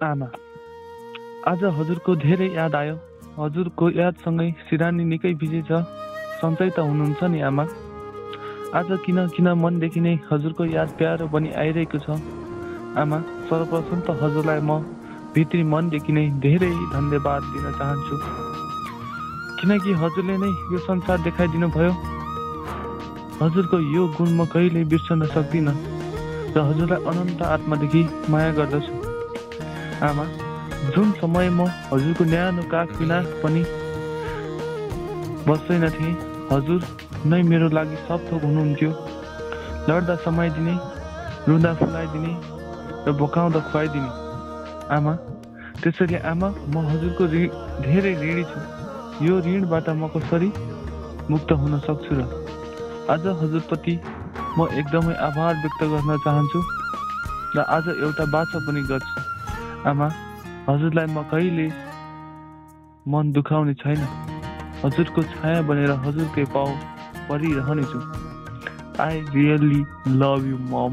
आमा, आज हजुरको धेरै याद आयो। हजुरको यादसँगै सिरानी निकै बिजी छ। सन्चै त हुनुहुन्छ नि आमा? आज किन मनदेखि नै हजुरको याद प्यारो पनि आइरहेको छ। आमा, सर्वप्रथम त हजुरलाई म भित्री मनदेखि नै धेरै धन्यवाद दिन चाहन्छु, किनकि हजुरले नै यो संसार देखाइदिनु भयो। हजुरको यो गुण म कहिल्यै बिर्सन सक्दिनँ र हजुरलाई अनन्त आत्मादेखि माया गर्दछु। आमा, जुन समय म हजुरको न्यानो काख बिना पनि बस्दैन थिएँ, हजुर नै मेरो लागि सब थोक हुनुहुन्थ्यो। लड्दा समाइदिने, रुँदा फुलाइदिने र भोकाउँदा खुवाइदिने। आमा, त्यसैले आमा, म हजुरको धेरै ऋणी छु। यो ऋणबाट म कसरी मुक्त हुन सक्छु र आज हजुरप्रति म एकदमै आभार व्यक्त गर्न चाहन्छु र आज एउटा बाचा पनि गर्छु। आमा, हजुरलाई म कहिले मन दुखाउने छैन। हजुरको छाया बनेर हजुरकै पाउ परिरहनेछु। I really love you momo.